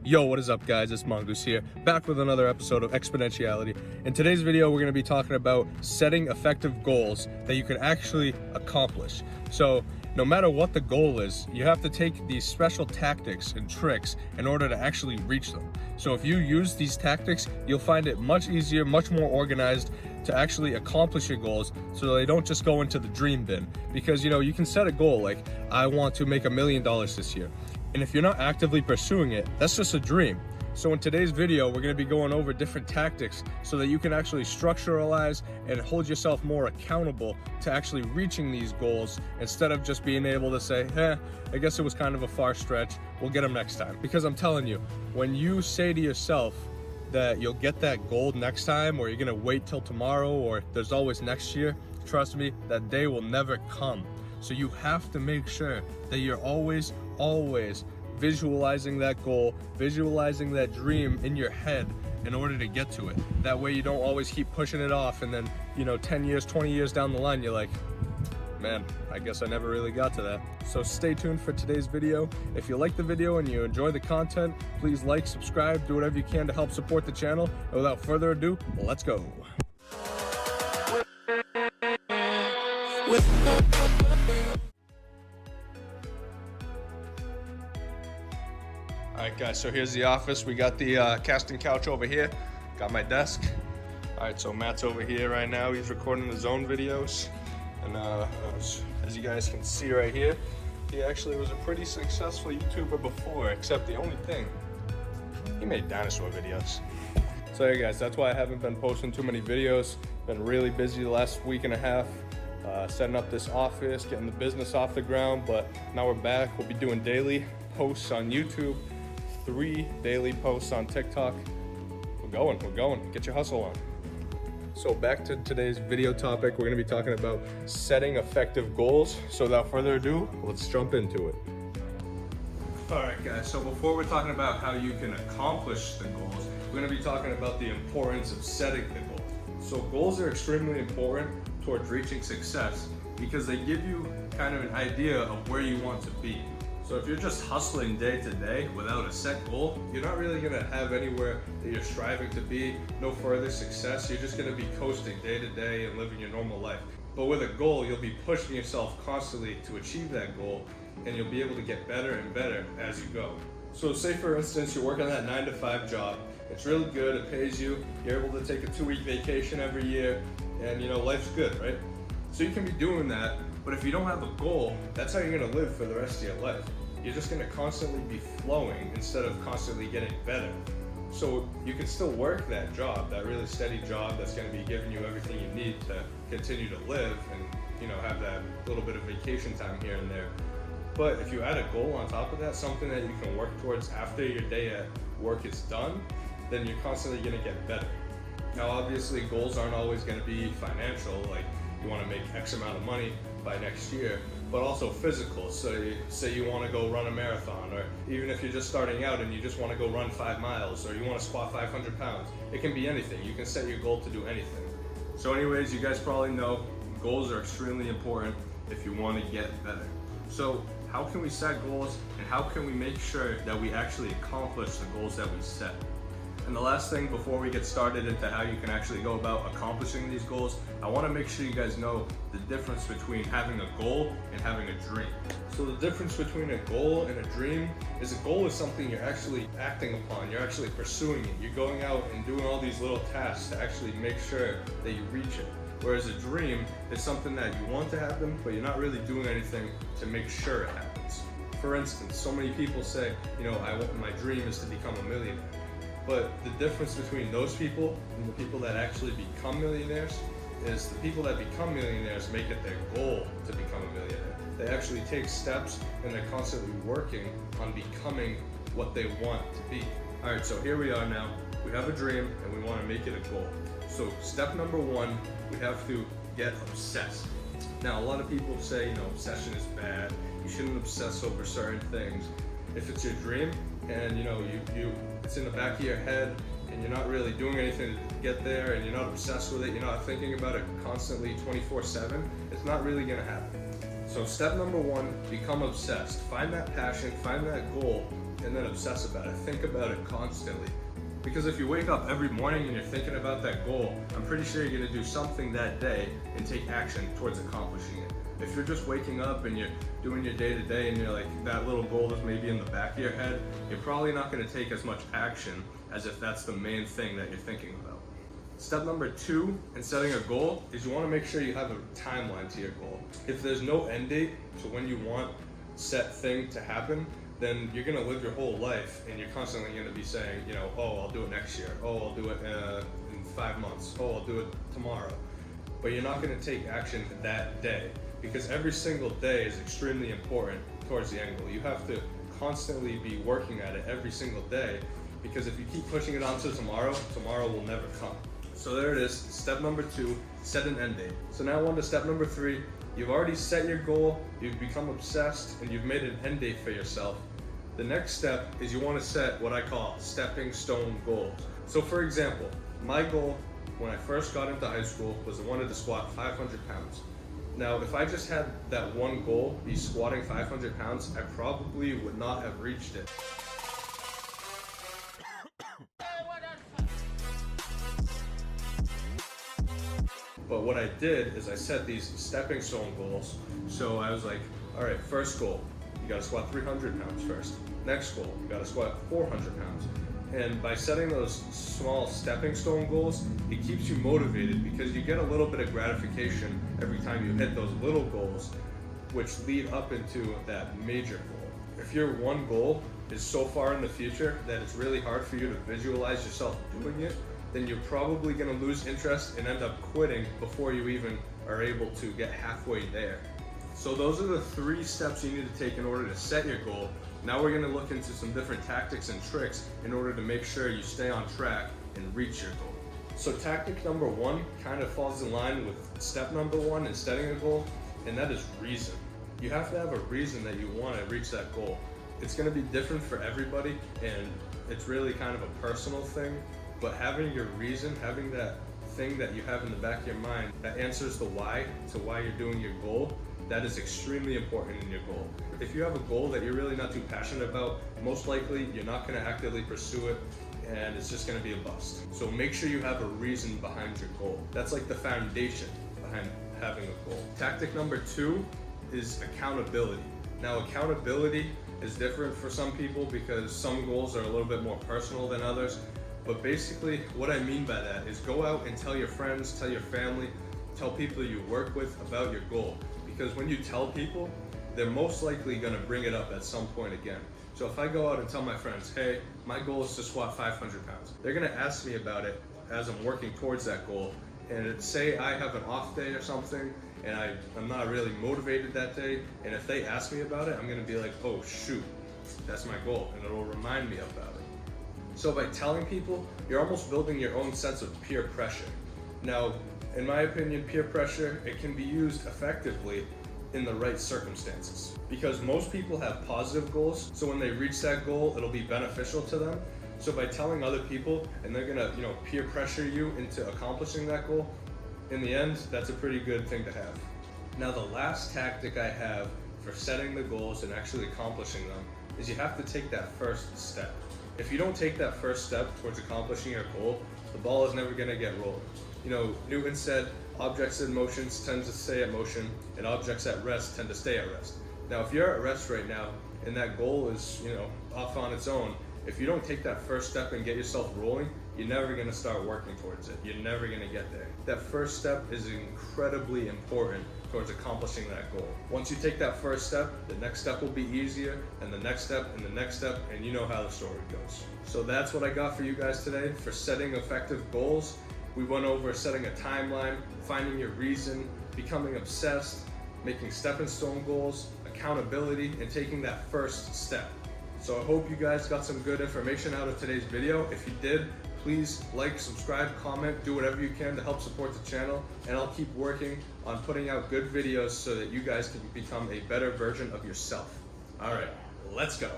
Yo, what is up guys? It's Mongoose here, back with another episode of Exponentiality. In today's video, we're going to be talking about setting effective goals that you can actually accomplish. So, no matter what the goal is, you have to take these special tactics and tricks in order to actually reach them. So if you use these tactics, you'll find it much easier, much more organized to actually accomplish your goals so they don't just go into the dream bin. Because you can set a goal like, I want to make $1 million this year. And if you're not actively pursuing it, that's just a dream. So in today's video, we're going to be going over different tactics so that you can actually structuralize and hold yourself more accountable to actually reaching these goals instead of just being able to say, I guess it was kind of a far stretch, we'll get them next time. Because I'm telling you, when you say to yourself that you'll get that goal next time, or you're going to wait till tomorrow, or there's always next year, trust me, that day will never come. So you have to make sure that you're always visualizing that goal, visualizing that dream in your head in order to get to it. That way you don't always keep pushing it off, and then 10 years, 20 years down the line, you're like, man, I guess I never really got to that. So stay tuned for today's video. If you like the video and you enjoy the content, please like, subscribe, do whatever you can to help support the channel. And without further ado, let's go. Alright guys, so here's the office. We got the casting couch over here. Got my desk. Alright, so Matt's over here right now. He's recording his own videos. And as you guys can see right here, he actually was a pretty successful YouTuber before, except the only thing, he made dinosaur videos. So yeah guys, that's why I haven't been posting too many videos. Been really busy the last week and a half. Setting up this office, getting the business off the ground, but now we're back. We'll be doing daily posts on YouTube, 3 daily posts on TikTok. We're going. Get your hustle on. So back to today's video topic, we're going to be talking about setting effective goals. So without further ado, let's jump into it. Alright guys, so before we're talking about how you can accomplish the goals, we're going to be talking about the importance of setting the goals. So goals are extremely important towards reaching success because they give you kind of an idea of where you want to be. So if you're just hustling day to day without a set goal, you're not really going to have anywhere that you're striving to be, no further success. You're just going to be coasting day to day and living your normal life. But with a goal, you'll be pushing yourself constantly to achieve that goal, and you'll be able to get better and better as you go. So say for instance, you're working that 9-to-5 job. It's really good, it pays you, you're able to take a 2-week vacation every year, and life's good, right? So you can be doing that, but if you don't have a goal, that's how you're gonna live for the rest of your life. You're just gonna constantly be flowing instead of constantly getting better. So you can still work that job, that really steady job that's gonna be giving you everything you need to continue to live and have that little bit of vacation time here and there. But if you add a goal on top of that, something that you can work towards after your day at work is done, then you're constantly gonna get better. Now obviously goals aren't always gonna be financial, like you wanna make X amount of money by next year, but also physical. So say you wanna go run a marathon, or even if you're just starting out and you just wanna go run 5 miles, or you wanna squat 500 pounds, it can be anything. You can set your goal to do anything. So anyways, you guys probably know goals are extremely important if you wanna get better. So how can we set goals, and how can we make sure that we actually accomplish the goals that we set? And the last thing before we get started into how you can actually go about accomplishing these goals, I want to make sure you guys know the difference between having a goal and having a dream. So the difference between a goal and a dream is a goal is something you're actually acting upon, you're actually pursuing it, you're going out and doing all these little tasks to actually make sure that you reach it. Whereas a dream is something that you want to happen, but you're not really doing anything to make sure it happens. For instance, so many people say, my dream is to become a millionaire. But the difference between those people and the people that actually become millionaires is the people that become millionaires make it their goal to become a millionaire. They actually take steps and they're constantly working on becoming what they want to be. All right, so here we are now. We have a dream and we want to make it a goal. So step number 1, we have to get obsessed. Now, a lot of people say, obsession is bad. You shouldn't obsess over certain things. If it's your dream and it's in the back of your head and you're not really doing anything to get there and you're not obsessed with it, you're not thinking about it constantly 24/7, it's not really gonna happen. So step number 1, become obsessed. Find that passion, find that goal and then obsess about it. Think about it constantly. Because if you wake up every morning and you're thinking about that goal, I'm pretty sure you're gonna do something that day and take action towards accomplishing it. If you're just waking up and you're doing your day-to-day and you're like, that little goal is maybe in the back of your head, you're probably not gonna take as much action as if that's the main thing that you're thinking about. Step number 2 in setting a goal is you wanna make sure you have a timeline to your goal. If there's no end date to when you want set thing to happen, then you're gonna live your whole life and you're constantly gonna be saying, you know, oh, I'll do it next year. Oh, I'll do it in 5 months. Oh, I'll do it tomorrow. But you're not gonna take action that day, because every single day is extremely important towards the end goal. You have to constantly be working at it every single day, because if you keep pushing it on to tomorrow, tomorrow will never come. So there it is, step number 2, set an end date. So now on to step number 3. You've already set your goal, you've become obsessed, and you've made an end date for yourself. The next step is you want to set what I call stepping stone goals. So for example, my goal when I first got into high school was I wanted to squat 500 pounds. Now, if I just had that one goal, be squatting 500 pounds, I probably would not have reached it. But what I did is I set these stepping stone goals. So I was like, all right, first goal, you gotta squat 300 pounds first. Next goal, you gotta squat 400 pounds. And by setting those small stepping stone goals, it keeps you motivated because you get a little bit of gratification every time you hit those little goals, which lead up into that major goal. If your one goal is so far in the future that it's really hard for you to visualize yourself doing it, then you're probably gonna lose interest and end up quitting before you even are able to get halfway there. So those are the 3 steps you need to take in order to set your goal. Now we're gonna look into some different tactics and tricks in order to make sure you stay on track and reach your goal. So tactic number 1 kind of falls in line with step number 1 in setting a goal, and that is reason. You have to have a reason that you wanna reach that goal. It's gonna be different for everybody, and it's really kind of a personal thing, but having your reason, having that thing that you have in the back of your mind that answers the why to why you're doing your goal, that is extremely important in your goal. If you have a goal that you're really not too passionate about, most likely you're not going to actively pursue it and it's just going to be a bust. So make sure you have a reason behind your goal. That's like the foundation behind having a goal. Tactic number 2 is accountability. Now accountability is different for some people because some goals are a little bit more personal than others. But basically what I mean by that is go out and tell your friends, tell your family, tell people you work with about your goal. Because when you tell people, they're most likely gonna bring it up at some point again. So if I go out and tell my friends, hey, my goal is to squat 500 pounds, they're gonna ask me about it as I'm working towards that goal. And say I have an off day or something, and I'm not really motivated that day, and if they ask me about it, I'm gonna be like, oh shoot, that's my goal, and it'll remind me about it. So by telling people, you're almost building your own sense of peer pressure. Now, in my opinion, peer pressure, it can be used effectively in the right circumstances. Because most people have positive goals, so when they reach that goal, it'll be beneficial to them. So by telling other people, and they're gonna, peer pressure you into accomplishing that goal, in the end, that's a pretty good thing to have. Now the last tactic I have for setting the goals and actually accomplishing them is you have to take that first step. If you don't take that first step towards accomplishing your goal, the ball is never gonna get rolled. Newton said, objects in motion tend to stay at motion, and objects at rest tend to stay at rest. Now, if you're at rest right now, and that goal is, off on its own, if you don't take that first step and get yourself rolling, you're never gonna start working towards it. You're never gonna get there. That first step is incredibly important towards accomplishing that goal. Once you take that first step, the next step will be easier, and the next step, and the next step, and you know how the story goes. So that's what I got for you guys today for setting effective goals. We went over setting a timeline, finding your reason, becoming obsessed, making stepping stone goals, accountability, and taking that first step. So I hope you guys got some good information out of today's video. If you did, please like, subscribe, comment, do whatever you can to help support the channel, and I'll keep working on putting out good videos so that you guys can become a better version of yourself. All right, let's go.